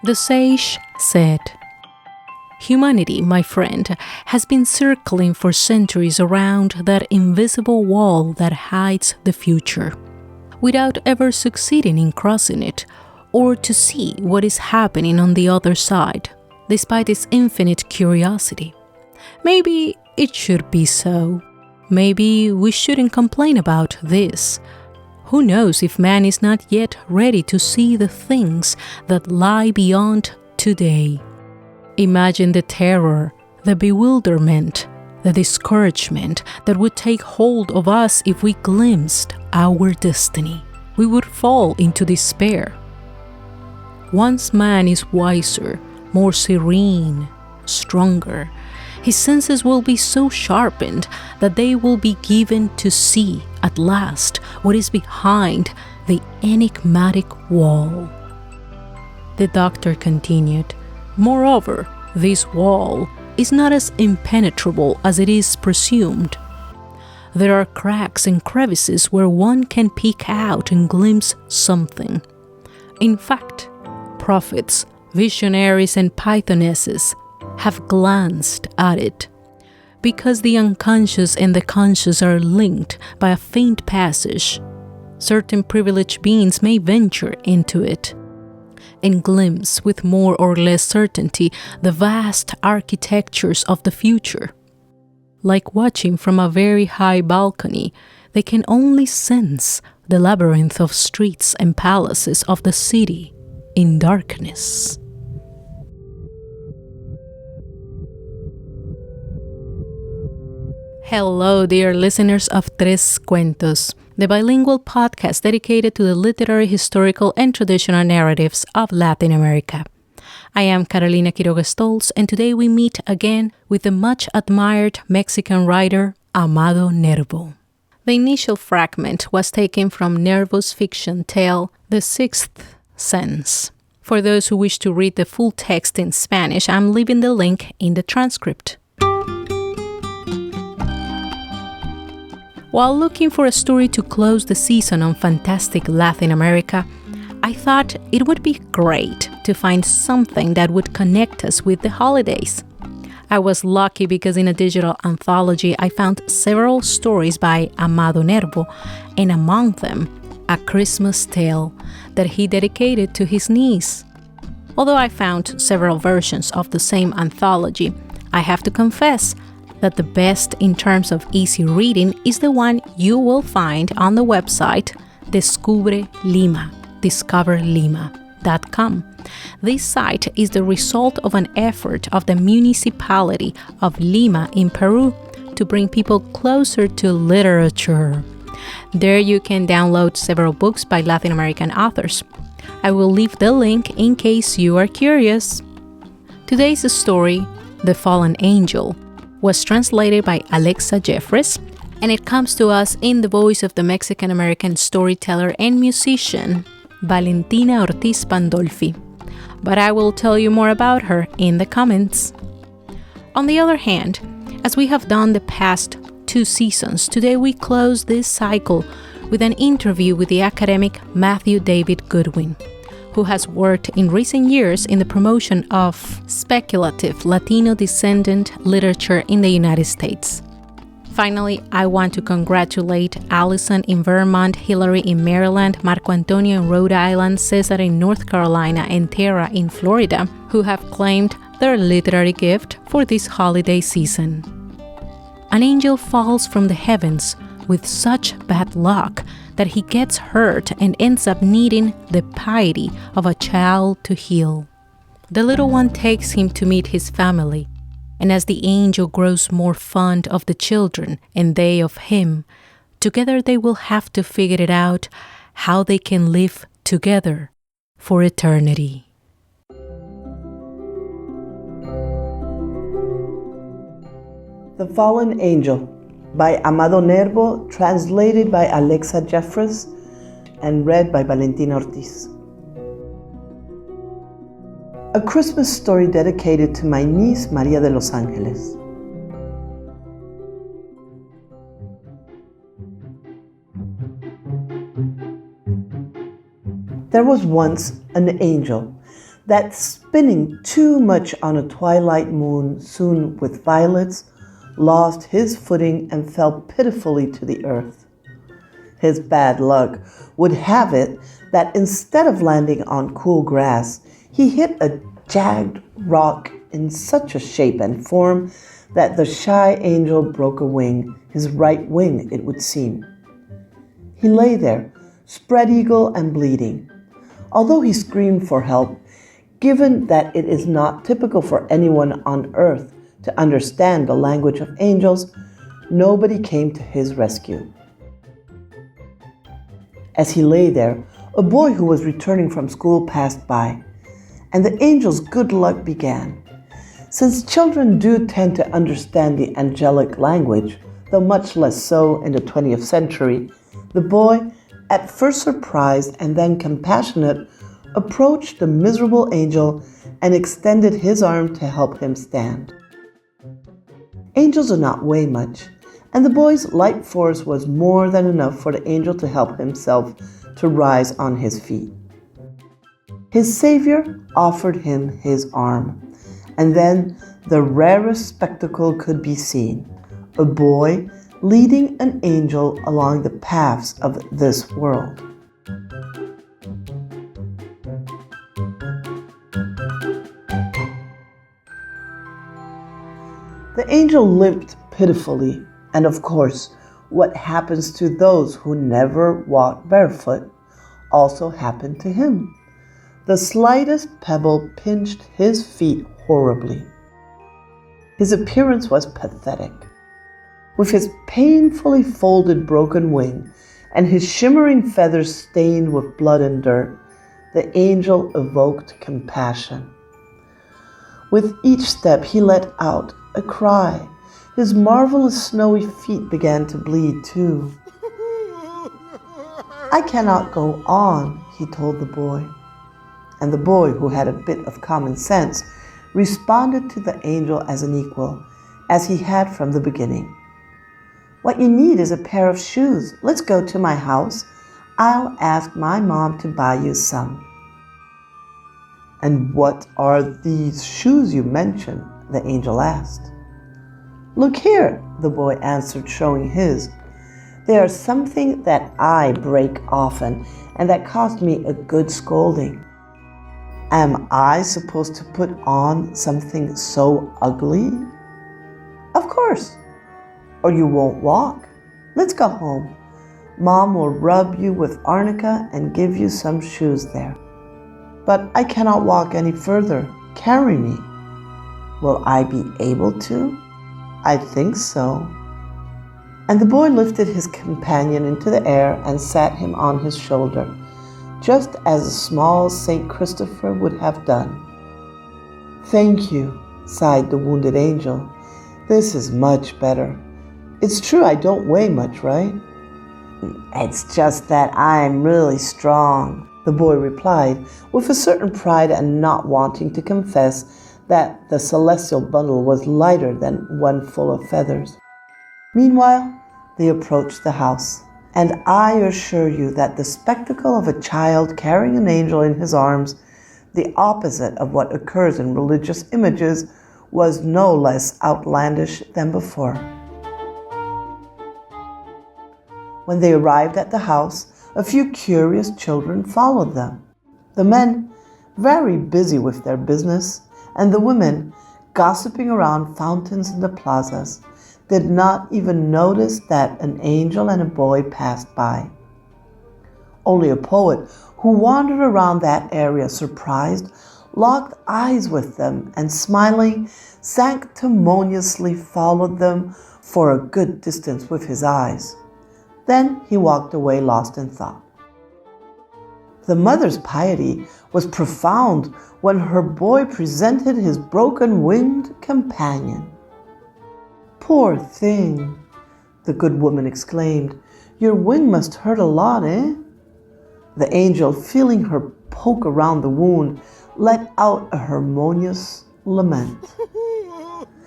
The sage said, "Humanity, my friend, has been circling for centuries around that invisible wall that hides the future, without ever succeeding in crossing it, or to see what is happening on the other side, despite its infinite curiosity. Maybe it should be so. Maybe we shouldn't complain about this. Who knows if man is not yet ready to see the things that lie beyond today? Imagine the terror, the bewilderment, the discouragement that would take hold of us if we glimpsed our destiny. We would fall into despair. Once man is wiser, more serene, stronger, his senses will be so sharpened that they will be given to see at last what is behind the enigmatic wall." The doctor continued, "Moreover, this wall is not as impenetrable as it is presumed. There are cracks and crevices where one can peek out and glimpse something. In fact, prophets, visionaries, and pythonesses have glanced at it. Because the unconscious and the conscious are linked by a faint passage, certain privileged beings may venture into it and glimpse with more or less certainty the vast architectures of the future. Like watching from a very high balcony, they can only sense the labyrinth of streets and palaces of the city in darkness." Hello, dear listeners of Tres Cuentos, the bilingual podcast dedicated to the literary, historical, and traditional narratives of Latin America. I am Carolina Quiroga Stolz, and today we meet again with the much-admired Mexican writer Amado Nervo. The initial fragment was taken from Nervo's fiction tale, The Sixth Sense. For those who wish to read the full text in Spanish, I'm leaving the link in the transcript. While looking for a story to close the season on fantastic Latin America, I thought it would be great to find something that would connect us with the holidays. I was lucky because in a digital anthology I found several stories by Amado Nervo, and among them, a Christmas tale that he dedicated to his niece. Although I found several versions of the same anthology, I have to confess that the best in terms of easy reading is the one you will find on the website discoverlima.com. This site is the result of an effort of the municipality of Lima in Peru to bring people closer to literature. There you can download several books by Latin American authors. I will leave the link in case you are curious. Today's story, The Fallen Angel, was translated by Alexa Jeffries, and it comes to us in the voice of the Mexican-American storyteller and musician, Valentina Ortiz Pandolfi. But I will tell you more about her in the comments. On the other hand, as we have done the past 2 seasons, today we close this cycle with an interview with the academic Matthew David Goodwin, who has worked in recent years in the promotion of speculative Latino descendant literature in the United States. Finally, I want to congratulate Allison in Vermont, Hillary in Maryland, Marco Antonio in Rhode Island, Cesar in North Carolina, and Tara in Florida, who have claimed their literary gift for this holiday season. An angel falls from the heavens with such bad luck that he gets hurt and ends up needing the piety of a child to heal. The little one takes him to meet his family, and as the angel grows more fond of the children and they of him, together they will have to figure it out how they can live together for eternity. The Fallen Angel by Amado Nervo, translated by Alexa Jeffries and read by Valentina Ortiz. A Christmas story dedicated to my niece Maria de los Angeles. There was once an angel that spinning too much on a twilight moon soon with violets, lost his footing and fell pitifully to the earth. His bad luck would have it that instead of landing on cool grass, he hit a jagged rock in such a shape and form that the shy angel broke a wing, his right wing, it would seem. He lay there, spread-eagle and bleeding. Although he screamed for help, given that it is not typical for anyone on earth to understand the language of angels, nobody came to his rescue. As he lay there, a boy who was returning from school passed by, and the angel's good luck began. Since children do tend to understand the angelic language, though much less so in the 20th century, the boy, at first surprised and then compassionate, approached the miserable angel and extended his arm to help him stand. Angels do not weigh much, and the boy's light force was more than enough for the angel to help himself to rise on his feet. His Savior offered him his arm, and then the rarest spectacle could be seen: a boy leading an angel along the paths of this world. The angel limped pitifully, and of course, what happens to those who never walk barefoot also happened to him. The slightest pebble pinched his feet horribly. His appearance was pathetic. With his painfully folded broken wing and his shimmering feathers stained with blood and dirt, the angel evoked compassion. With each step he let out a cry. His marvelous snowy feet began to bleed too. "I cannot go on," he told the boy. And the boy, who had a bit of common sense, responded to the angel as an equal, as he had from the beginning. "What you need is a pair of shoes. Let's go to my house. I'll ask my mom to buy you some." "And what are these shoes you mention?" the angel asked. "Look here," the boy answered, showing his. "They are something that I break often, and that cost me a good scolding." "Am I supposed to put on something so ugly?" "Of course, or you won't walk. Let's go home. Mom will rub you with arnica and give you some shoes there." "But I cannot walk any further. Carry me." "Will I be able to?" "I think so." And the boy lifted his companion into the air and sat him on his shoulder, just as a small Saint Christopher would have done. "Thank you," sighed the wounded angel. "This is much better. It's true I don't weigh much, right?" "It's just that I'm really strong," the boy replied, with a certain pride and not wanting to confess that the celestial bundle was lighter than one full of feathers. Meanwhile, they approached the house, and I assure you that the spectacle of a child carrying an angel in his arms, the opposite of what occurs in religious images, was no less outlandish than before. When they arrived at the house, a few curious children followed them. The men, very busy with their business, and the women, gossiping around fountains in the plazas, did not even notice that an angel and a boy passed by. Only a poet, who wandered around that area surprised, locked eyes with them and, smiling, sanctimoniously followed them for a good distance with his eyes. Then he walked away lost in thought. The mother's piety was profound when her boy presented his broken-winged companion. "Poor thing," the good woman exclaimed. "Your wing must hurt a lot, eh?" The angel, feeling her poke around the wound, let out a harmonious lament.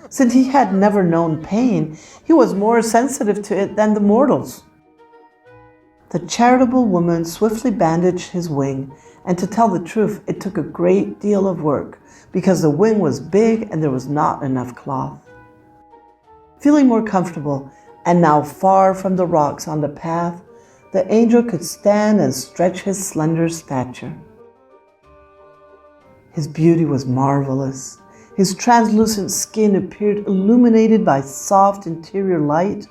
Since he had never known pain, he was more sensitive to it than the mortals. The charitable woman swiftly bandaged his wing, and to tell the truth, it took a great deal of work because the wing was big and there was not enough cloth. Feeling more comfortable, and now far from the rocks on the path, the angel could stand and stretch his slender stature. His beauty was marvelous. His translucent skin appeared illuminated by soft interior light,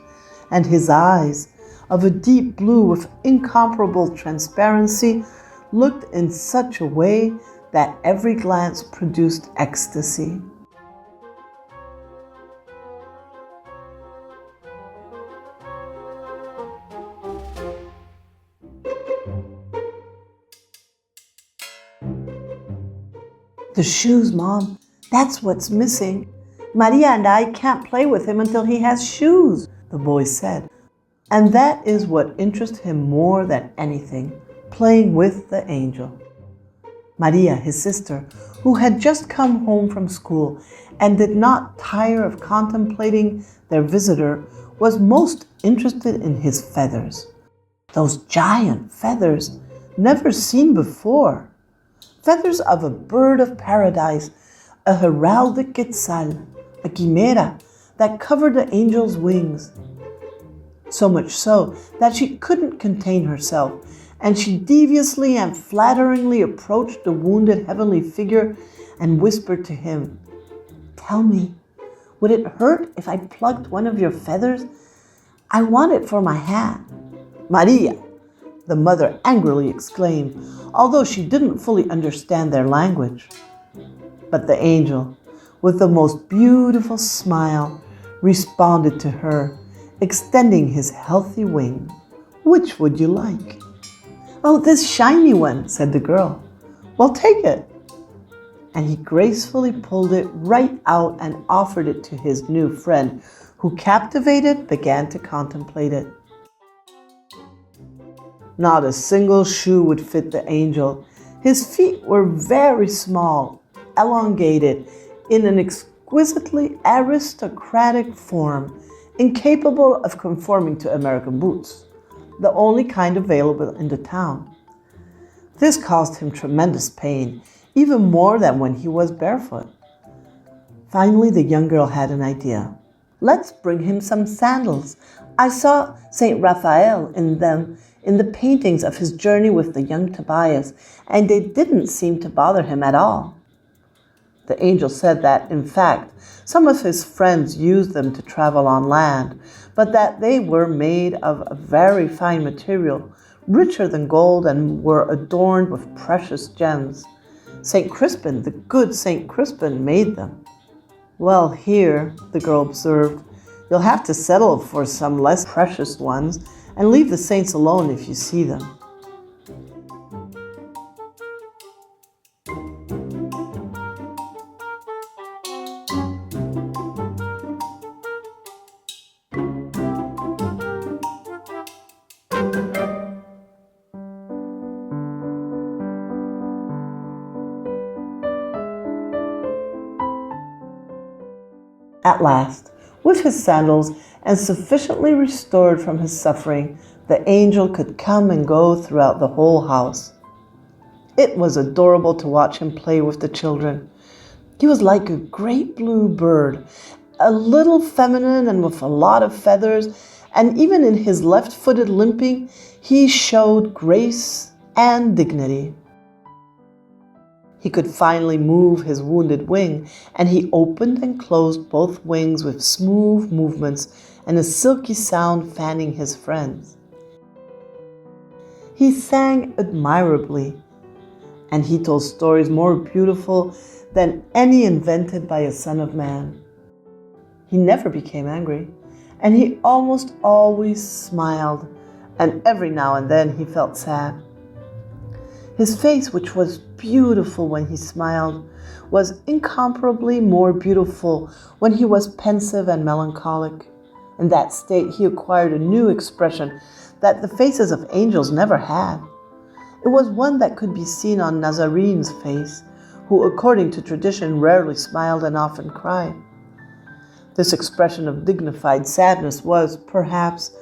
and his eyes, of a deep blue with incomparable transparency, looked in such a way that every glance produced ecstasy. The shoes, Mom. That's what's missing. Maria and I can't play with him until he has shoes, the boy said. And that is what interested him more than anything, playing with the angel. Maria, his sister, who had just come home from school and did not tire of contemplating their visitor, was most interested in his feathers. Those giant feathers, never seen before. Feathers of a bird of paradise, a heraldic quetzal, a chimera that covered the angel's wings. So much so that she couldn't contain herself, and she deviously and flatteringly approached the wounded heavenly figure and whispered to him, "Tell me, would it hurt if I plucked one of your feathers? I want it for my hat." "Maria!" the mother angrily exclaimed, although she didn't fully understand their language. But the angel, with the most beautiful smile, responded to her, extending his healthy wing. "Which would you like?" "Oh, this shiny one," said the girl. "Well, take it." And he gracefully pulled it right out and offered it to his new friend, who, captivated, began to contemplate it. Not a single shoe would fit the angel. His feet were very small, elongated, in an exquisitely aristocratic form, incapable of conforming to American boots, the only kind available in the town. This caused him tremendous pain, even more than when he was barefoot. Finally, the young girl had an idea. "Let's bring him some sandals. I saw St. Raphael in them in the paintings of his journey with the young Tobias, and they didn't seem to bother him at all." The angel said that, in fact, some of his friends used them to travel on land, but that they were made of a very fine material, richer than gold, and were adorned with precious gems. St. Crispin, the good St. Crispin, made them. "Well, here," the girl observed, "you'll have to settle for some less precious ones and leave the saints alone if you see them." At last, with his sandals and sufficiently restored from his suffering, the angel could come and go throughout the whole house. It was adorable to watch him play with the children. He was like a great blue bird, a little feminine and with a lot of feathers, and even in his left-footed limping, he showed grace and dignity. He could finally move his wounded wing, and he opened and closed both wings with smooth movements and a silky sound fanning his friends. He sang admirably, and he told stories more beautiful than any invented by a son of man. He never became angry, and he almost always smiled, and every now and then he felt sad. His face, which was beautiful when he smiled, was incomparably more beautiful when he was pensive and melancholic. In that state, he acquired a new expression that the faces of angels never had. It was one that could be seen on Nazarene's face, who, according to tradition, rarely smiled and often cried. This expression of dignified sadness was, perhaps,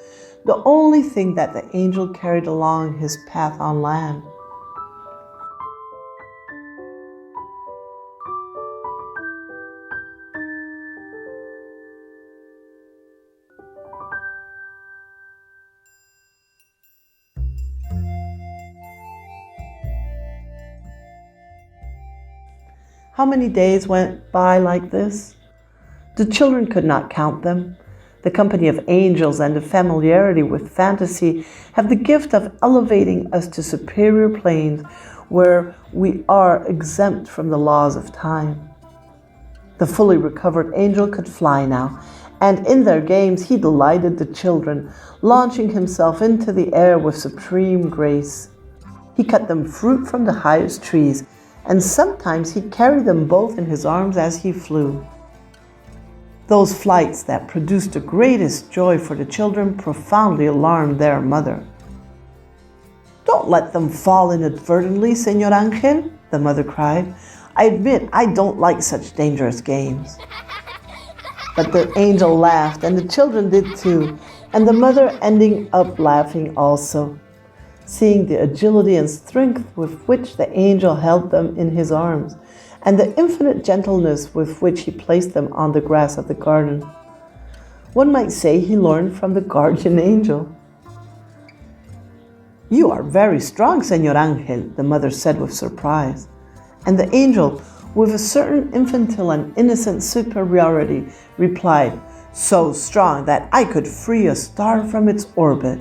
the only thing that the angel carried along his path on land. How many days went by like this? The children could not count them. The company of angels and the familiarity with fantasy have the gift of elevating us to superior planes where we are exempt from the laws of time. The fully recovered angel could fly now, and in their games he delighted the children, launching himself into the air with supreme grace. He cut them fruit from the highest trees, and sometimes he carried them both in his arms as he flew. Those flights that produced the greatest joy for the children profoundly alarmed their mother. "Don't let them fall inadvertently, Señor Ángel," the mother cried. "I admit I don't like such dangerous games." But the angel laughed, and the children did too, and the mother ending up laughing also, seeing the agility and strength with which the angel held them in his arms, and the infinite gentleness with which he placed them on the grass of the garden. One might say he learned from the guardian angel. "You are very strong, Señor Ángel," the mother said with surprise. And the angel, with a certain infantile and innocent superiority, replied, "So strong that I could free a star from its orbit."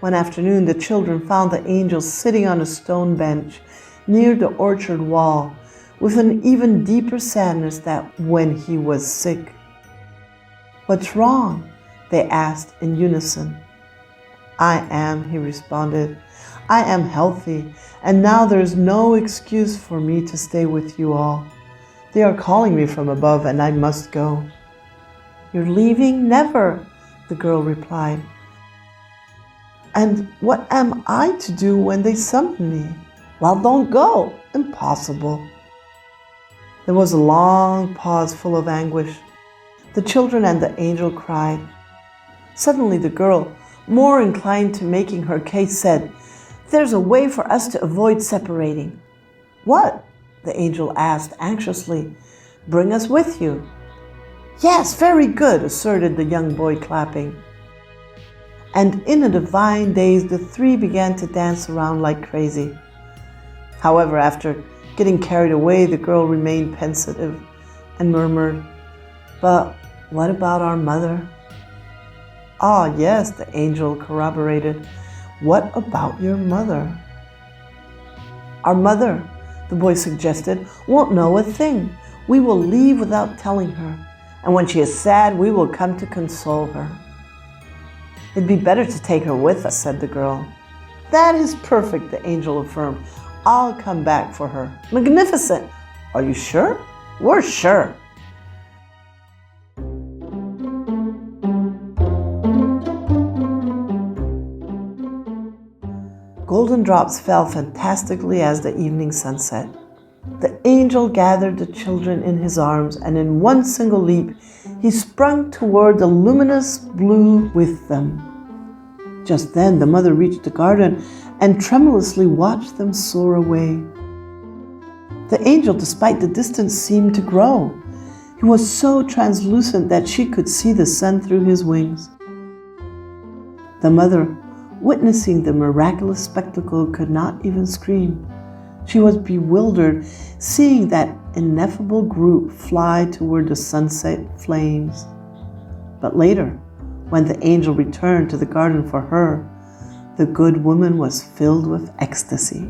One afternoon, the children found the angel sitting on a stone bench near the orchard wall, with an even deeper sadness than when he was sick. "What's wrong?" they asked in unison. "I am," he responded. "I am healthy, and now there is no excuse for me to stay with you all. They are calling me from above, and I must go." "You're leaving? Never," the girl replied. "And what am I to do when they summon me?" "Well, don't go." "Impossible." There was a long pause full of anguish. The children and the angel cried. Suddenly the girl, more inclined to making her case, said, "There's a way for us to avoid separating." "What?" the angel asked anxiously. "Bring us with you." "Yes, very good," asserted the young boy, clapping. And in a divine daze, the three began to dance around like crazy. However, after getting carried away, the girl remained pensive and murmured, "But what about our mother?" "Ah, yes," the angel corroborated. "What about your mother?" "Our mother," the boy suggested, "won't know a thing. We will leave without telling her, and when she is sad, we will come to console her." "It'd be better to take her with us," said the girl. "That is perfect," the angel affirmed. "I'll come back for her." "Magnificent!" "Are you sure?" "We're sure." Golden drops fell fantastically as the evening sunset. The angel gathered the children in his arms, and in one single leap, he sprung toward the luminous blue with them. Just then, the mother reached the garden and tremulously watched them soar away. The angel, despite the distance, seemed to grow. He was so translucent that she could see the sun through his wings. The mother, witnessing the miraculous spectacle, could not even scream. She was bewildered, seeing that ineffable group fly toward the sunset flames. But later, when the angel returned to the garden for her, the good woman was filled with ecstasy.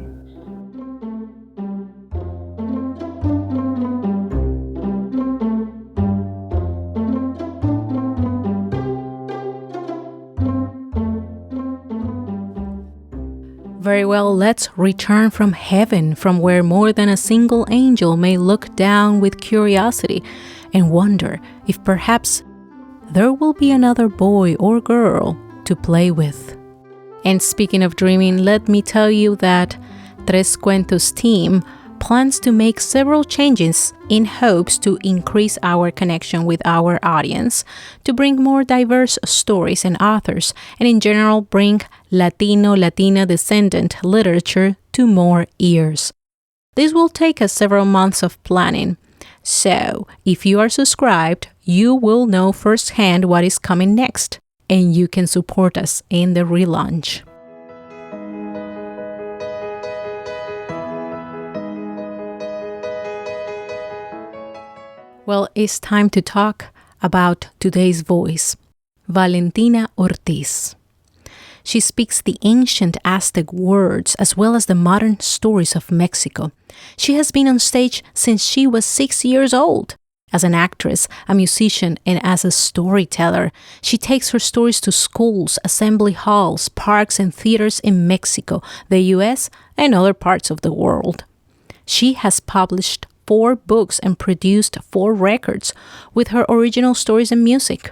Very well, let's return from heaven, from where more than a single angel may look down with curiosity and wonder if perhaps there will be another boy or girl to play with. And speaking of dreaming, let me tell you that Tres Cuentos team plans to make several changes in hopes to increase our connection with our audience, to bring more diverse stories and authors, and in general bring Latina descendant literature to more ears. This will take us several months of planning. So, if you are subscribed, you will know firsthand what is coming next, and you can support us in the relaunch. Well, it's time to talk about today's voice, Valentina Ortiz. She speaks the ancient Aztec words as well as the modern stories of Mexico. She has been on stage since she was 6 years old. As an actress, a musician, and as a storyteller, she takes her stories to schools, assembly halls, parks, and theaters in Mexico, the US, and other parts of the world. She has published 4 books and produced 4 records with her original stories and music.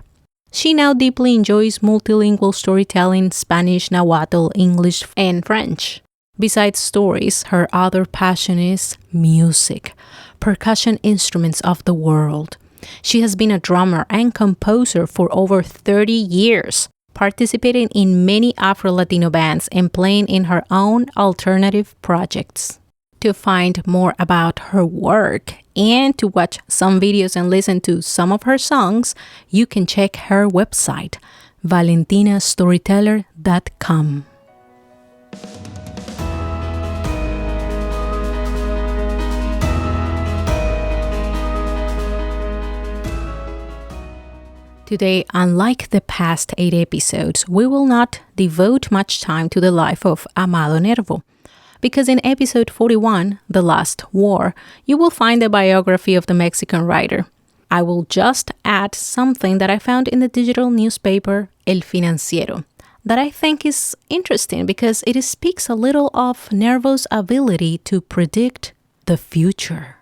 She now deeply enjoys multilingual storytelling, Spanish, Nahuatl, English, and French. Besides stories, her other passion is music, percussion instruments of the world. She has been a drummer and composer for over 30 years, participating in many Afro-Latino bands and playing in her own alternative projects. To find more about her work and to watch some videos and listen to some of her songs, you can check her website, valentinastoryteller.com. Today, unlike the past 8 episodes, we will not devote much time to the life of Amado Nervo, because in episode 41, The Last War, you will find a biography of the Mexican writer. I will just add something that I found in the digital newspaper El Financiero that I think is interesting because it speaks a little of Nervo's ability to predict the future.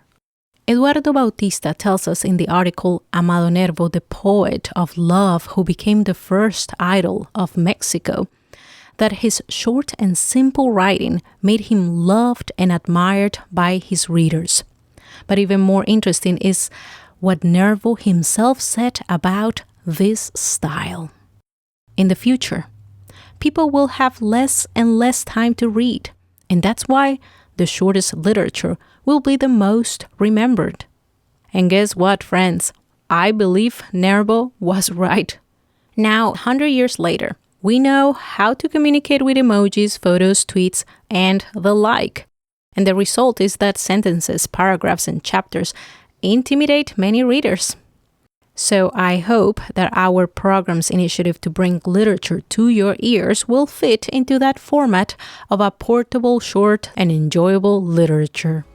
Eduardo Bautista tells us in the article Amado Nervo, the poet of love who became the first idol of Mexico, that his short and simple writing made him loved and admired by his readers. But even more interesting is what Nervo himself said about this style. In the future, people will have less and less time to read, and that's why the shortest literature will be the most remembered. And guess what, friends? I believe Nervo was right. Now, 100 years later, we know how to communicate with emojis, photos, tweets, and the like. And the result is that sentences, paragraphs, and chapters intimidate many readers. So I hope that our program's initiative to bring literature to your ears will fit into that format of a portable, short, and enjoyable literature.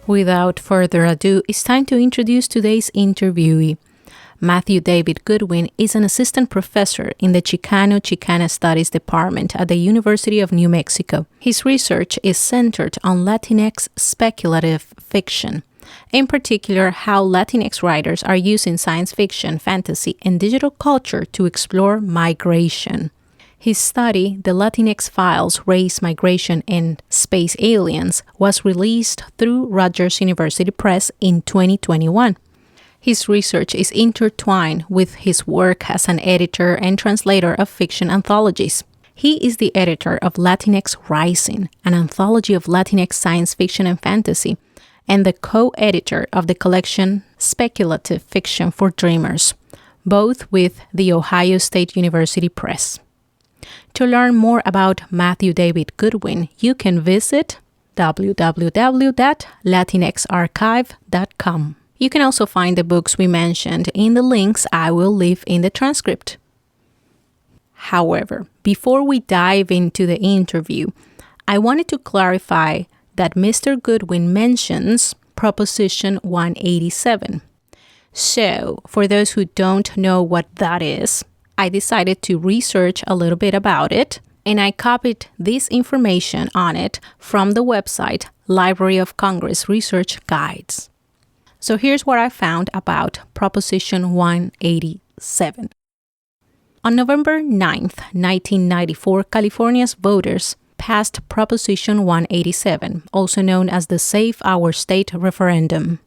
Without further ado, it's time to introduce today's interviewee. Matthew David Goodwin is an assistant professor in the Chicano-Chicana Studies Department at the University of New Mexico. His research is centered on Latinx speculative fiction, in particular how Latinx writers are using science fiction, fantasy, and digital culture to explore migration. His study, The Latinx Files, Race, Migration, and Space Aliens, was released through Rutgers University Press in 2021. His research is intertwined with his work as an editor and translator of fiction anthologies. He is the editor of Latinx Rising, an anthology of Latinx science fiction and fantasy, and the co-editor of the collection Speculative Fiction for Dreamers, both with the Ohio State University Press. To learn more about Matthew David Goodwin, you can visit www.latinxarchive.com. You can also find the books we mentioned in the links I will leave in the transcript. However, before we dive into the interview, I wanted to clarify that Mr. Goodwin mentions Proposition 187. So, for those who don't know what that is, I decided to research a little bit about it And I copied this information on it from the website Library of Congress Research Guides. So here's what I found about Proposition 187. On November 9th, 1994, California's voters passed Proposition 187, also known as the Save Our State referendum,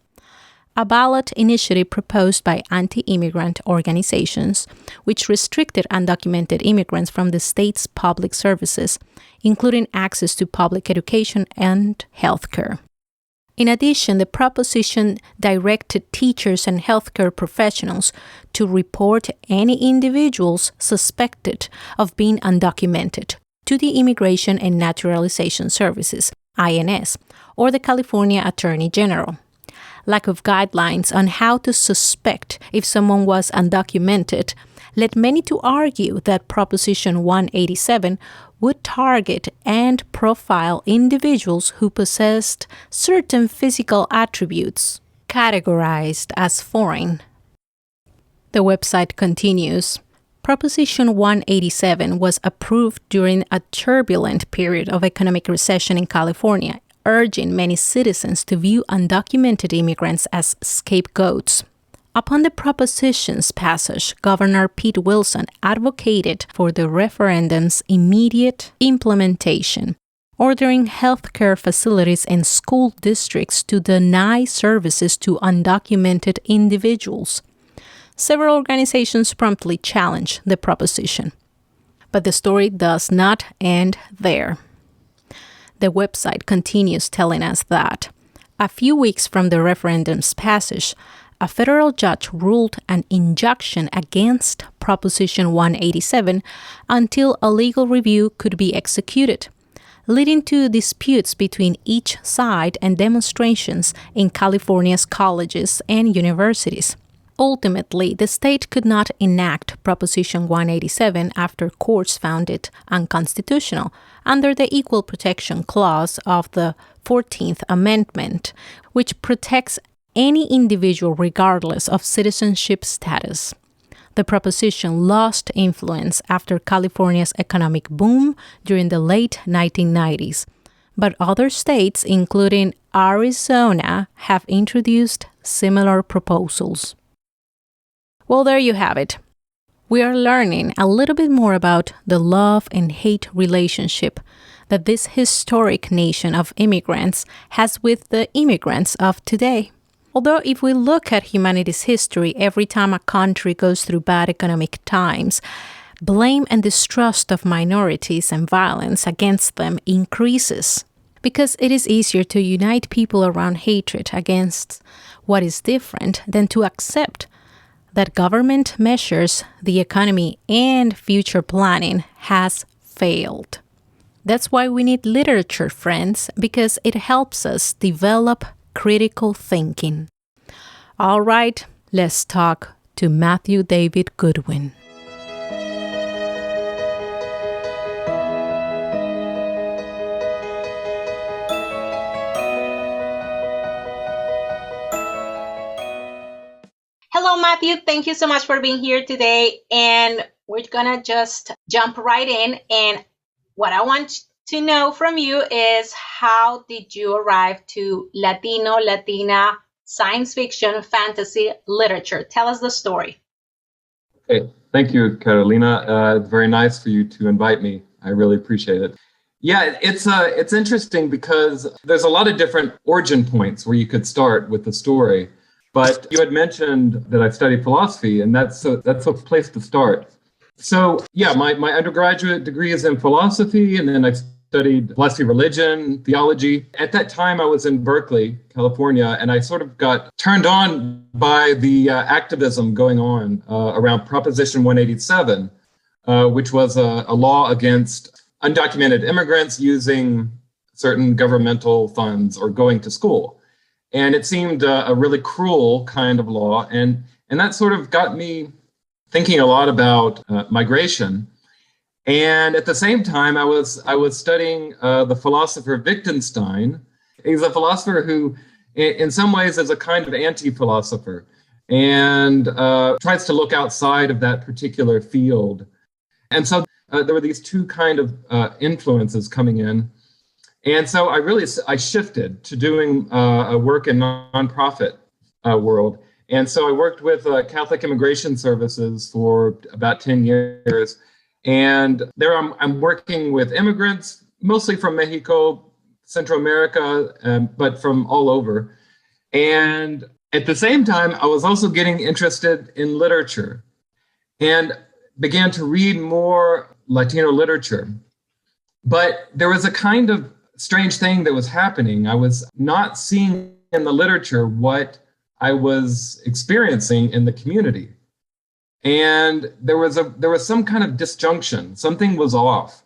a ballot initiative proposed by anti-immigrant organizations, which restricted undocumented immigrants from the state's public services, including access to public education and health care. In addition, the proposition directed teachers and healthcare professionals to report any individuals suspected of being undocumented to the Immigration and Naturalization Services, INS, or the California Attorney General. Lack of guidelines on how to suspect if someone was undocumented led many to argue that Proposition 187 would target and profile individuals who possessed certain physical attributes categorized as foreign. The website continues. Proposition 187 was approved during a turbulent period of economic recession in California, urging many citizens to view undocumented immigrants as scapegoats. Upon the proposition's passage, Governor Pete Wilson advocated for the referendum's immediate implementation, ordering healthcare facilities and school districts to deny services to undocumented individuals. Several organizations promptly challenged the proposition. But the story does not end there. The website continues telling us that a few weeks from the referendum's passage, a federal judge ruled an injunction against Proposition 187 until a legal review could be executed, leading to disputes between each side and demonstrations in California's colleges and universities. Ultimately, the state could not enact Proposition 187 after courts found it unconstitutional under the Equal Protection Clause of the 14th Amendment, which protects any individual regardless of citizenship status. The proposition lost influence after California's economic boom during the late 1990s, but other states, including Arizona, have introduced similar proposals. Well, there you have it. We are learning a little bit more about the love and hate relationship that this historic nation of immigrants has with the immigrants of today. Although if we look at humanity's history, every time a country goes through bad economic times, blame and distrust of minorities and violence against them increases, because it is easier to unite people around hatred against what is different than to accept that government measures, the economy, and future planning has failed. That's why we need literature, friends, because it helps us develop critical thinking. All right, let's talk to Matthew David Goodwin. Hello, Matthew. Thank you so much for being here today. And we're going to just jump right in. And what I want to know from you is, how did you arrive to Latina science fiction fantasy literature? Tell us the story. Okay. Thank you, Carolina. It's very nice for you to invite me. I really appreciate it. Yeah, it's interesting because there's a lot of different origin points where you could start with the story. But you had mentioned that I studied philosophy, and that's a place to start. So yeah, my undergraduate degree is in philosophy, and then I studied philosophy, religion, theology. At that time, I was in Berkeley, California, and I sort of got turned on by the activism going on around Proposition 187, which was a law against undocumented immigrants using certain governmental funds or going to school. And it seemed a really cruel kind of law. And that sort of got me thinking a lot about migration. And at the same time, I was studying the philosopher Wittgenstein. He's a philosopher who, in some ways, is a kind of anti-philosopher and tries to look outside of that particular field. And so there were these two kind of influences coming in. And so I shifted to doing work in nonprofit world. And so I worked with Catholic Immigration Services for about 10 years. And there I'm working with immigrants, mostly from Mexico, Central America, but from all over. And at the same time, I was also getting interested in literature and began to read more Latino literature. But there was a kind of strange thing that was happening. I was not seeing in the literature what I was experiencing in the community. And there was some kind of disjunction. Something was off.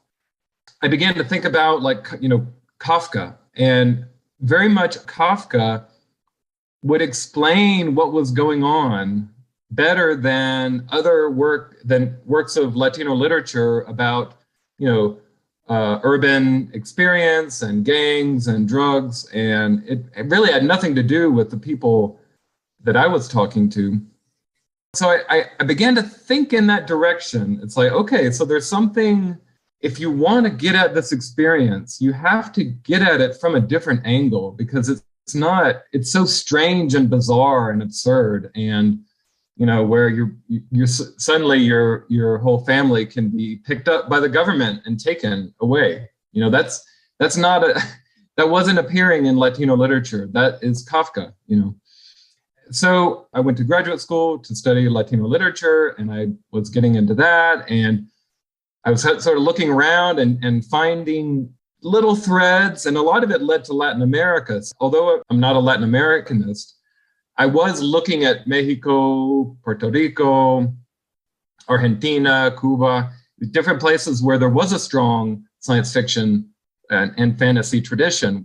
I began to think about Kafka, and very much Kafka would explain what was going on better than works of Latino literature about, urban experience and gangs and drugs. And it really had nothing to do with the people that I was talking to. So I began to think in that direction. It's like, okay, so there's something, if you want to get at this experience, you have to get at it from a different angle, because it's so strange and bizarre and absurd. And, where you're suddenly your whole family can be picked up by the government and taken away. That wasn't appearing in Latino literature. That is Kafka, So I went to graduate school to study Latino literature, and I was getting into that. And I was sort of looking around and finding little threads, and a lot of it led to Latin America. Although I'm not a Latin Americanist, I was looking at Mexico, Puerto Rico, Argentina, Cuba, different places where there was a strong science fiction and fantasy tradition,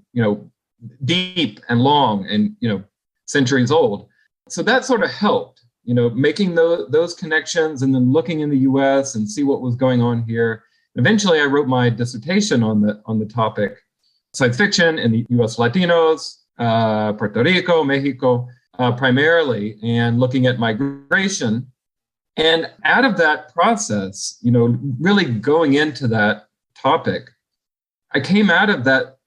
deep and long and, centuries old. So that sort of helped, making those connections and then looking in the US and see what was going on here. Eventually, I wrote my dissertation on the topic, science fiction in the US Latinos, Puerto Rico, Mexico, primarily, and looking at migration. And out of that process, really going into that topic, I came out of that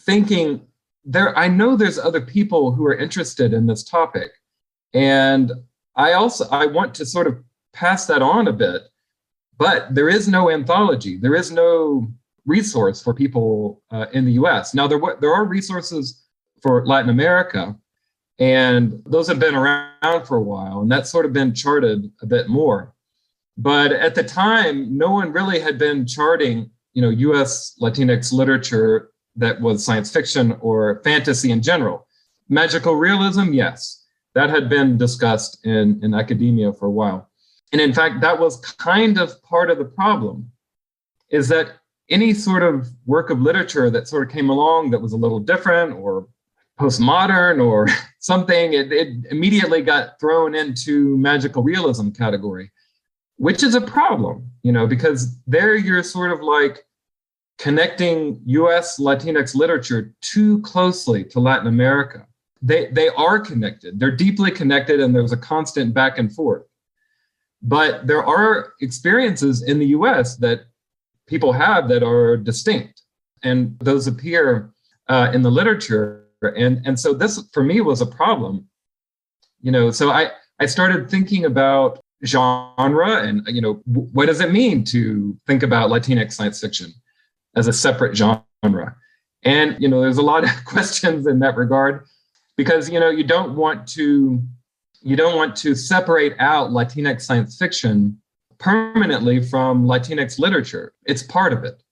thinking, I know there's other people who are interested in this topic. And I want to sort of pass that on a bit, but there is no anthology. There is no resource for people in the US. Now, there are resources for Latin America, and those have been around for a while, and that's sort of been charted a bit more. But at the time, no one really had been charting, US Latinx literature that was science fiction or fantasy in general. Magical realism, yes, that had been discussed in academia for a while. And in fact, that was kind of part of the problem, is that any sort of work of literature that sort of came along that was a little different or postmodern or something, it immediately got thrown into magical realism category, which is a problem, because there you're sort of like connecting US Latinx literature too closely to Latin America. They are connected. They're deeply connected, and there's a constant back and forth. But there are experiences in the US that people have that are distinct, and those appear in the literature. And so this, for me, was a problem. So I started thinking about genre and, what does it mean to think about Latinx science fiction as a separate genre? And, there's a lot of questions in that regard, because, you don't want to separate out Latinx science fiction permanently from Latinx literature. It's part of it.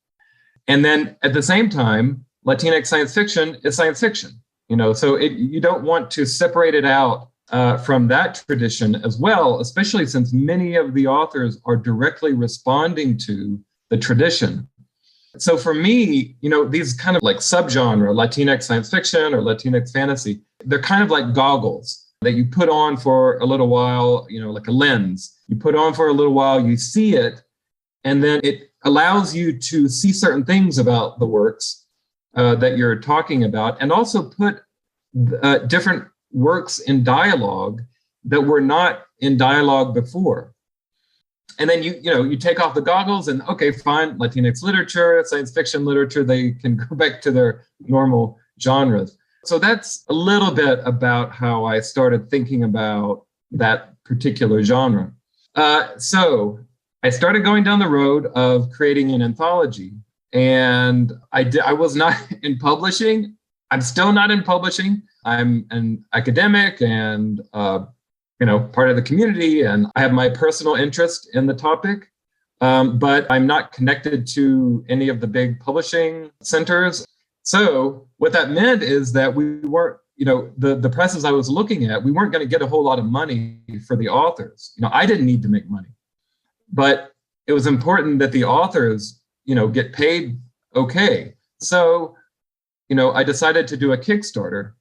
And then at the same time, Latinx science fiction is science fiction, so you don't want to separate it out from that tradition as well, especially since many of the authors are directly responding to the tradition. So for me, these kind of like subgenre, Latinx science fiction or Latinx fantasy, they're kind of like goggles that you put on for a little while, like a lens. You put on for a little while, you see it, and then it allows you to see certain things about the works that you're talking about, and also put different works in dialogue that were not in dialogue before. And then you take off the goggles and, okay, fine, Latinx literature, science fiction literature, they can go back to their normal genres. So that's a little bit about how I started thinking about that particular genre. So I started going down the road of creating an anthology, and I was not in publishing. I'm still not in publishing. I'm an academic and part of the community, and I have my personal interest in the topic, but I'm not connected to any of the big publishing centers. So what that meant is that we weren't, the presses I was looking at, we weren't going to get a whole lot of money for the authors. I didn't need to make money, but it was important that the authors, get paid okay. So, I decided to do a Kickstarter,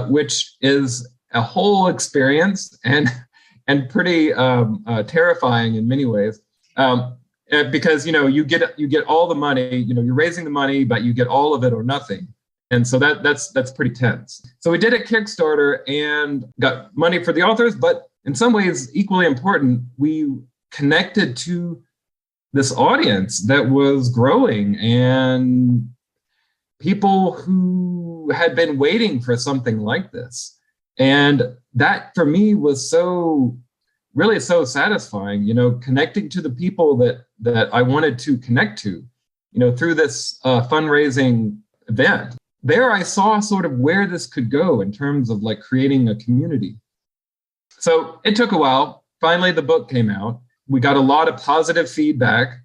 which is a whole experience and pretty terrifying in many ways, because you get all the money. You're raising the money, but you get all of it or nothing, and so that's pretty tense. So we did a Kickstarter and got money for the authors, but in some ways, equally important, we connected to this audience that was growing and people who had been waiting for something like this. And that for me was really so satisfying, connecting to the people that I wanted to connect to, through this fundraising event. There I saw sort of where this could go in terms of like creating a community. So it took a while. Finally, the book came out. We got a lot of positive feedback.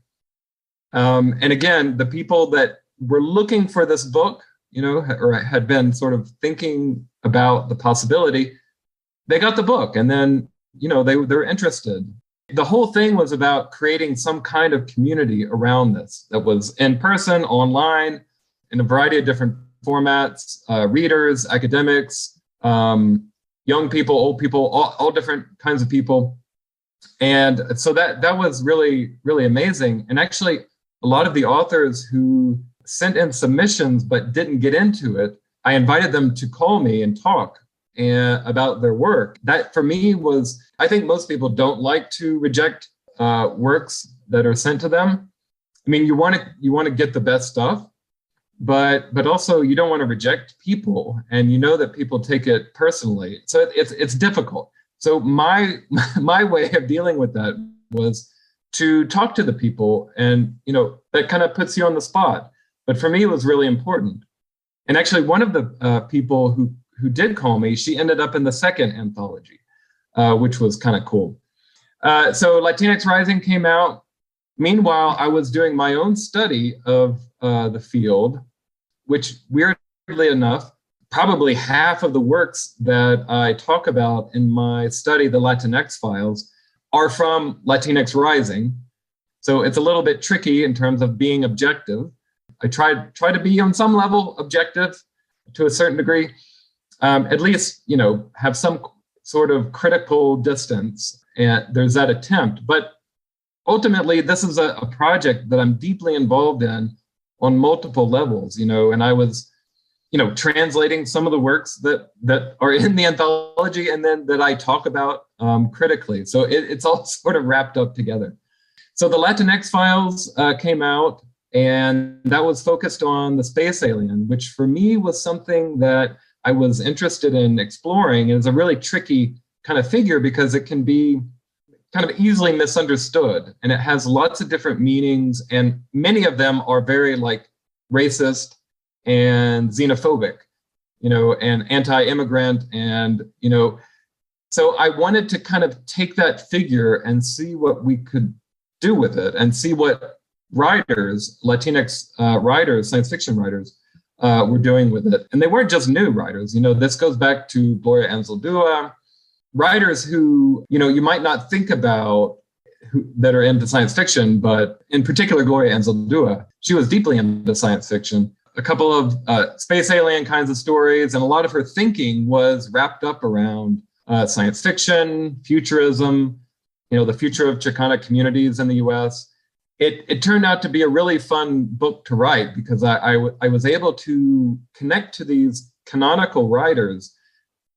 And again, the people that were looking for this book, or had been sort of thinking about the possibility, they got the book, and then, they're interested. The whole thing was about creating some kind of community around this that was in person, online, in a variety of different formats, readers, academics, young people, old people, all different kinds of people. And so that was really, really amazing. And actually, a lot of the authors who sent in submissions but didn't get into it, I invited them to call me and talk about their work. That for me was, I think most people don't like to reject works that are sent to them. I mean, you want to get the best stuff, but also you don't want to reject people, and that people take it personally. So it's difficult. So my way of dealing with that was to talk to the people, and that kind of puts you on the spot. But for me, it was really important. And actually, one of the people who did call me, she ended up in the second anthology, which was kind of cool. So Latinx Rising came out. Meanwhile, I was doing my own study of the field, which weirdly enough, probably half of the works that I talk about in my study, the Latinx Files, are from Latinx Rising. So it's a little bit tricky in terms of being objective. I try to be on some level objective to a certain degree, at least, have some sort of critical distance, and there's that attempt. But ultimately, this is a project that I'm deeply involved in on multiple levels, and I was, translating some of the works that are in the anthology and then that I talk about critically. So it's all sort of wrapped up together. So the Latinx Files came out, and that was focused on the space alien, which for me was something that I was interested in exploring. It's a really tricky kind of figure because it can be kind of easily misunderstood, and it has lots of different meanings, and many of them are very like racist and xenophobic, and anti-immigrant, and so I wanted to kind of take that figure and see what we could do with it, and see what writers, Latinx writers, science fiction writers, were doing with it. And they weren't just new writers. This goes back to Gloria Anzaldúa, writers who, you might not think about that are into science fiction, but in particular, Gloria Anzaldúa, she was deeply into science fiction. A couple of space alien kinds of stories, and a lot of her thinking was wrapped up around science fiction, futurism, the future of Chicana communities in the US. It turned out to be a really fun book to write because I was able to connect to these canonical writers,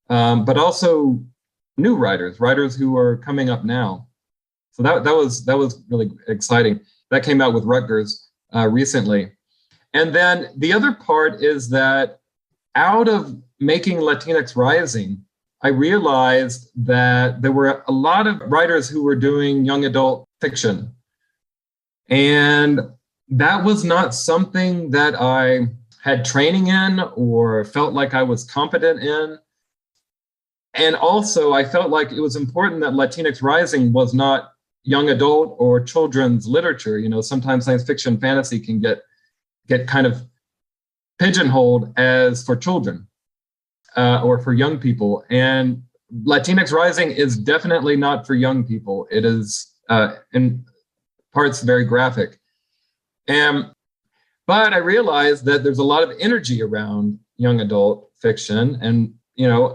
but also new writers who are coming up now. So that was really exciting. That came out with Rutgers recently. And then the other part is that out of making Latinx Rising, I realized that there were a lot of writers who were doing young adult fiction. And that was not something that I had training in or felt like I was competent in. And also, I felt like it was important that Latinx Rising was not young adult or children's literature. You know, sometimes science fiction, fantasy can get kind of pigeonholed as for children or for young people. And Latinx Rising is definitely not for young people. It is in parts very graphic. But I realized that there's a lot of energy around young adult fiction, and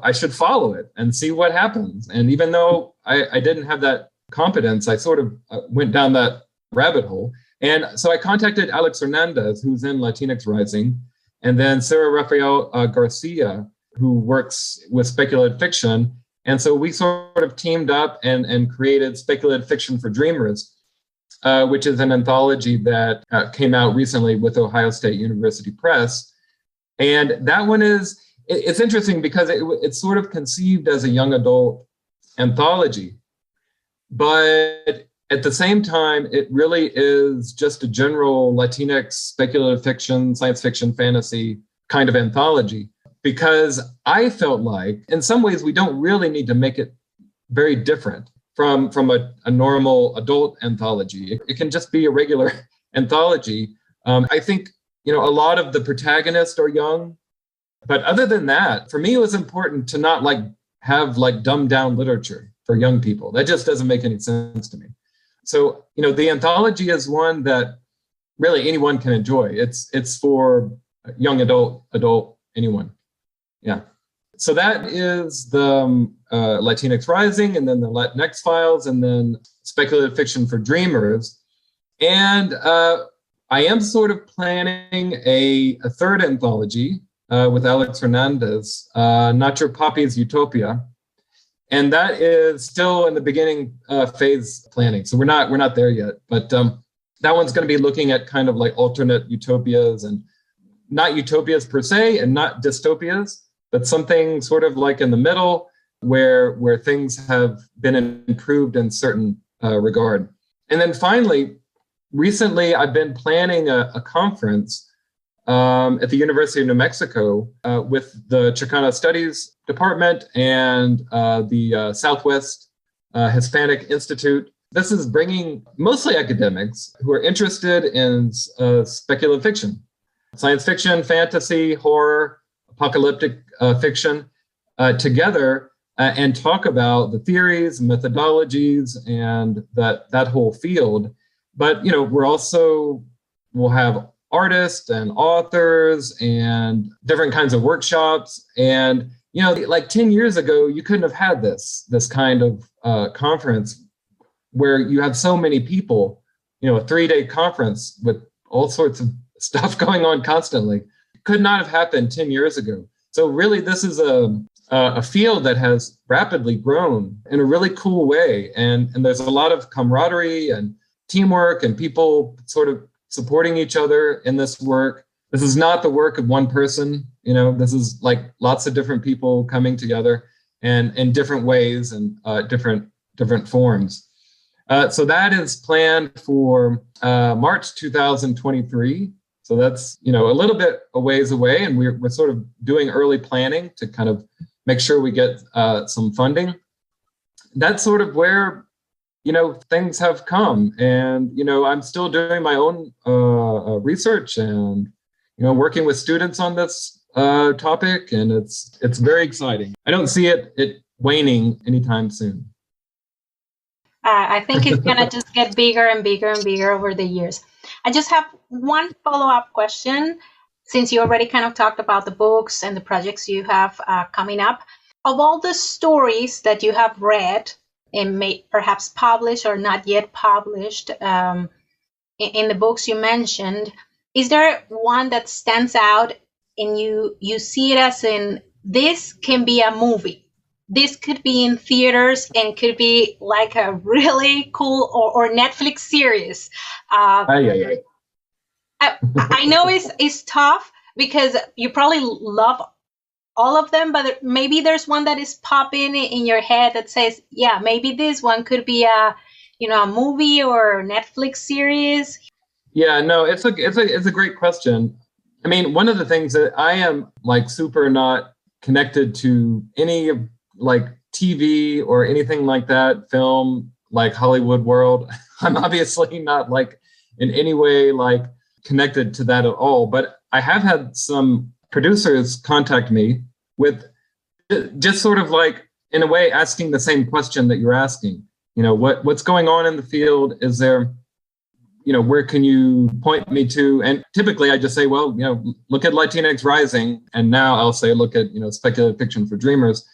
I should follow it and see what happens. And even though I didn't have that competence, I sort of went down that rabbit hole. And so I contacted Alex Hernandez, who's in Latinx Rising, and then Sarah Rafael Garcia, who works with speculative fiction. And so we sort of teamed up and created Speculative Fiction for Dreamers, which is an anthology that came out recently with Ohio State University Press. And that one it's interesting because it's sort of conceived as a young adult anthology, but at the same time, it really is just a general Latinx speculative fiction, science fiction, fantasy kind of anthology, because I felt like in some ways we don't really need to make it very different from a normal adult anthology. It can just be a regular anthology. I think, a lot of the protagonists are young. But other than that, for me, it was important to not have dumbed down literature for young people. That just doesn't make any sense to me. So, the anthology is one that really anyone can enjoy. It's for young adult, anyone. Yeah. So that is the Latinx Rising, and then the Latinx Files, and then Speculative Fiction for Dreamers. And I am sort of planning a third anthology with Alex Hernandez, Not Your Poppy's Utopia. And that is still in the beginning phase planning. So we're not there yet, but that one's going to be looking at kind of like alternate utopias, and not utopias per se and not dystopias, but something sort of like in the middle where things have been improved in certain regard. And then finally, recently I've been planning a conference at the University of New Mexico with the Chicana Studies Department and the Southwest Hispanic Institute. This is bringing mostly academics who are interested in speculative fiction, science fiction, fantasy, horror, apocalyptic fiction together and talk about the theories, methodologies, and that whole field. But, we'll have artists and authors and different kinds of workshops. And, 10 years ago, you couldn't have had this kind of conference where you have so many people, a 3-day conference with all sorts of stuff going on constantly. Could not have happened 10 years ago. So really, this is a field that has rapidly grown in a really cool way. And there's a lot of camaraderie and teamwork and people sort of supporting each other in this work. This is not the work of one person. This is like lots of different people coming together and in different ways and different forms. So that is planned for March 2023. So that's, a little bit a ways away, and we're sort of doing early planning to kind of make sure we get some funding. That's sort of where, things have come. And, I'm still doing my own research and, working with students on this topic, and it's very exciting. I don't see it waning anytime soon. I think it's going to just get bigger and bigger and bigger over the years. I just have one follow-up question, since you already kind of talked about the books and the projects you have coming up. Of all the stories that you have read and may perhaps published or not yet published in the books you mentioned, is there one that stands out and you see it as in, this can be a movie? this could be in theaters and could be like a really cool or Netflix series. I know it's tough because you probably love all of them, but maybe there's one that is popping in your head that says, yeah, maybe this one could be a movie or Netflix series. Yeah, no, it's a great question. I mean, one of the things that I am like super not connected to any like TV or anything like that, film, like Hollywood world. I'm obviously not like in any way like connected to that at all, but I have had some producers contact me with just sort of like, in a way, asking the same question that you're asking. What's going on in the field? Is there, where can you point me to? And typically I just say, well, look at Latinx Rising. And now I'll say, look at, Speculative Fiction for Dreamers.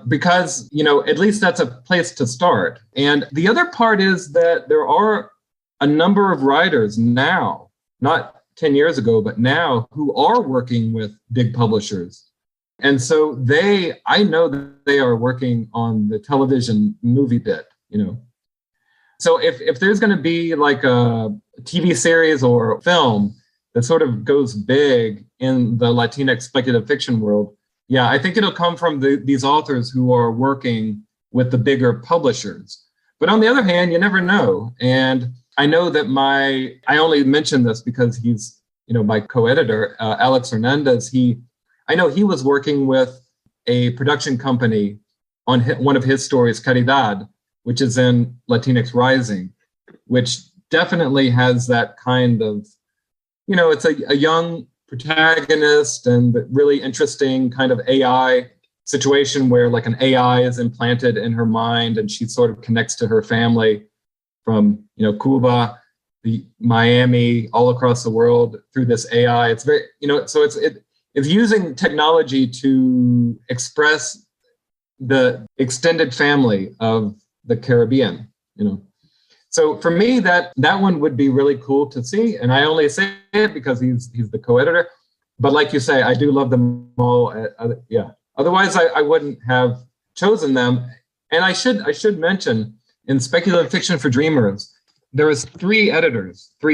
Because, at least that's a place to start. And the other part is that there are a number of writers now, not 10 years ago, but now, who are working with big publishers. And so I know that they are working on the television movie bit, So if there's going to be like a TV series or a film that sort of goes big in the Latinx speculative fiction world, yeah, I think it'll come from these authors who are working with the bigger publishers. But on the other hand, you never know. And I know that I only mention this because he's, my co-editor, Alex Hernandez, I know he was working with a production company on one of his stories, Caridad, which is in Latinx Rising, which definitely has that kind of, it's a young protagonist and really interesting kind of AI situation where like an AI is implanted in her mind and she sort of connects to her family from, Cuba, Miami, all across the world through this AI. It's very, so it's using technology to express the extended family of the Caribbean, So for me, that one would be really cool to see. And I only say it because he's the co-editor. But like you say, I do love them all. Yeah. Otherwise, I wouldn't have chosen them. And I should mention, in Speculative Fiction for Dreamers, there was 3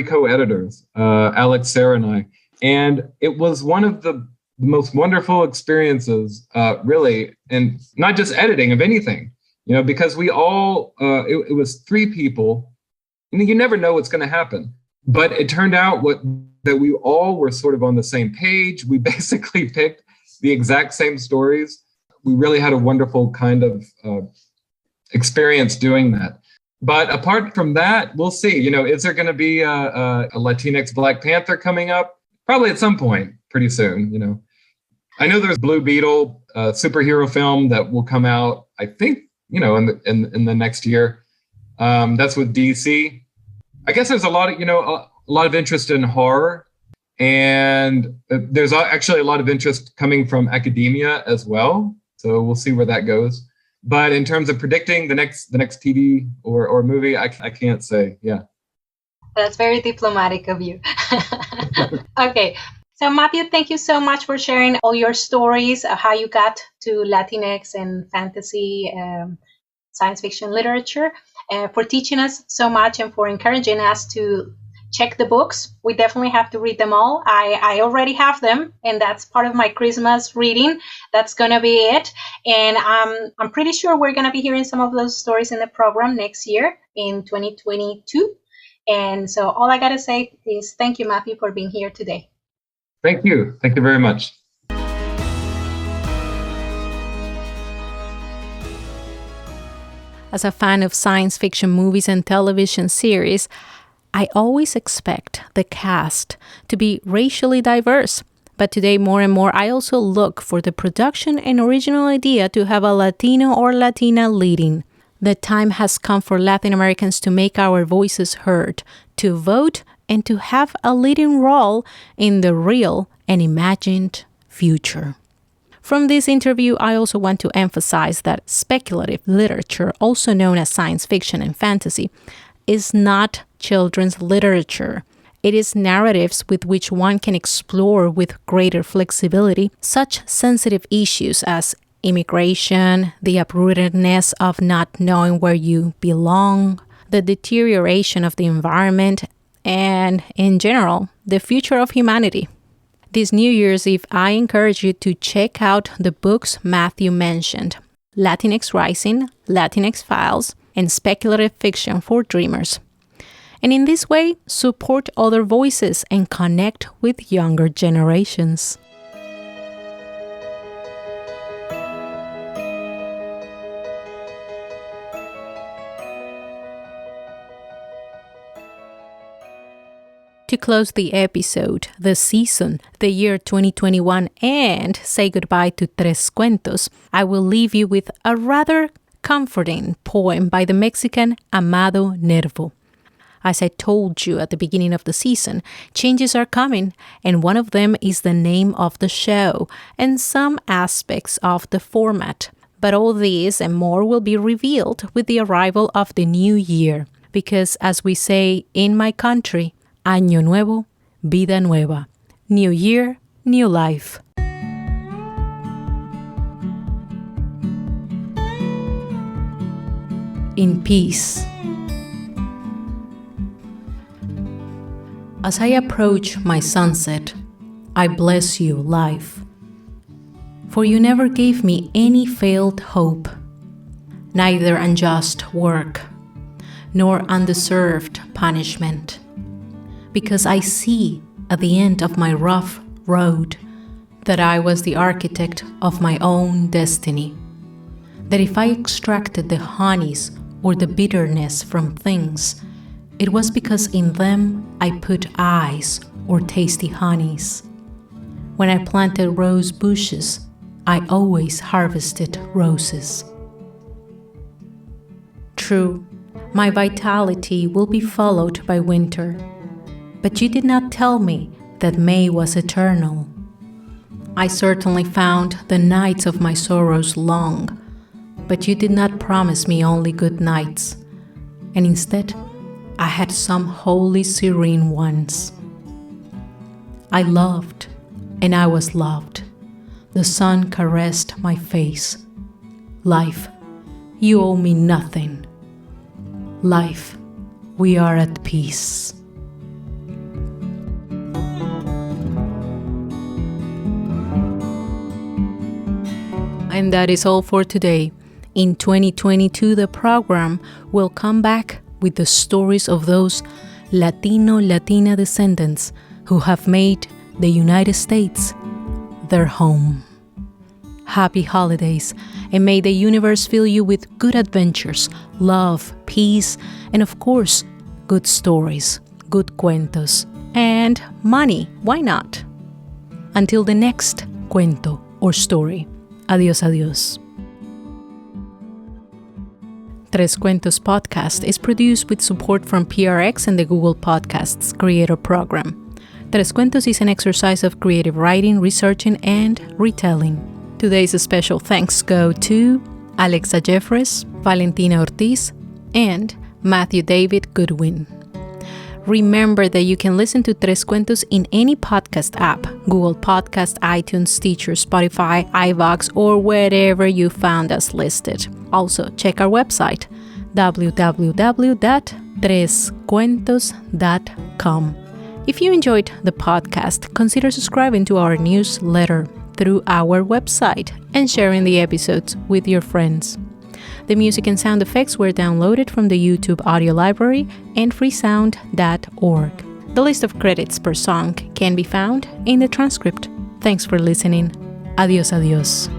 co-editors, Alex, Sarah, and I. And it was one of the most wonderful experiences, really, and not just editing of anything, because we all, it was 3 people, and you never know what's going to happen. But it turned out that we all were sort of on the same page. We basically picked the exact same stories. We really had a wonderful kind of experience doing that. But apart from that, we'll see. Is there going to be a Latinx Black Panther coming up? Probably at some point, pretty soon. I know there's Blue Beetle, a superhero film that will come out, I think, in the next year. That's with DC. I guess there's a lot of interest in horror, and there's actually a lot of interest coming from academia as well. So we'll see where that goes. But in terms of predicting the next TV or movie, I can't say. Yeah. That's very diplomatic of you. Okay. So Matthew, thank you so much for sharing all your stories of how you got to Latinx and fantasy, science fiction literature, for teaching us so much and for encouraging us to check the books. We definitely have to read them all. I already have them, and that's part of my Christmas reading. That's going to be it. And I'm pretty sure we're going to be hearing some of those stories in the program next year in 2022. And so all I got to say is thank you, Matthew, for being here today. Thank you. Thank you very much. As a fan of science fiction movies and television series, I always expect the cast to be racially diverse. But today, more and more, I also look for the production and original idea to have a Latino or Latina leading. The time has come for Latin Americans to make our voices heard, to vote, and to have a leading role in the real and imagined future. From this interview, I also want to emphasize that speculative literature, also known as science fiction and fantasy, is not children's literature. It is narratives with which one can explore with greater flexibility such sensitive issues as immigration, the uprootedness of not knowing where you belong, the deterioration of the environment, and in general, the future of humanity. This New Year's Eve, I encourage you to check out the books Matthew mentioned: Latinx Rising, Latinx Files, and Speculative Fiction for Dreamers. And in this way, support other voices and connect with younger generations. To close the episode, the season, the year 2021, and say goodbye to Tres Cuentos, I will leave you with a rather comforting poem by the Mexican Amado Nervo. As I told you at the beginning of the season, changes are coming, and one of them is the name of the show and some aspects of the format. But all these and more will be revealed with the arrival of the new year, because as we say in my country, Año Nuevo, Vida Nueva. New year, new life. In peace. As I approach my sunset, I bless you, life. For you never gave me any failed hope, neither unjust work, nor undeserved punishment. Because I see at the end of my rough road that I was the architect of my own destiny. That if I extracted the honeys or the bitterness from things, it was because in them I put eyes or tasty honeys. When I planted rose bushes, I always harvested roses. True, my vitality will be followed by winter. But you did not tell me that May was eternal. I certainly found the nights of my sorrows long, but you did not promise me only good nights, and instead, I had some wholly serene ones. I loved, and I was loved. The sun caressed my face. Life, you owe me nothing. Life, we are at peace. And that is all for today. In 2022, the program will come back with the stories of those Latina descendants who have made the United States their home. Happy holidays, and may the universe fill you with good adventures, love, peace, and of course, good stories, good cuentos, and money. Why not? Until the next cuento or story. Adiós, adiós. Tres Cuentos podcast is produced with support from PRX and the Google Podcasts Creator Program. Tres Cuentos is an exercise of creative writing, researching, and retelling. Today's special thanks go to Alexa Jeffres, Valentina Ortiz, and Matthew David Goodwin. Remember that you can listen to Tres Cuentos in any podcast app, Google Podcast, iTunes, Stitcher, Spotify, iVoox, or wherever you found us listed. Also, check our website, www.trescuentos.com. If you enjoyed the podcast, consider subscribing to our newsletter through our website and sharing the episodes with your friends. The music and sound effects were downloaded from the YouTube audio library and freesound.org. The list of credits per song can be found in the transcript. Thanks for listening. Adiós, adiós.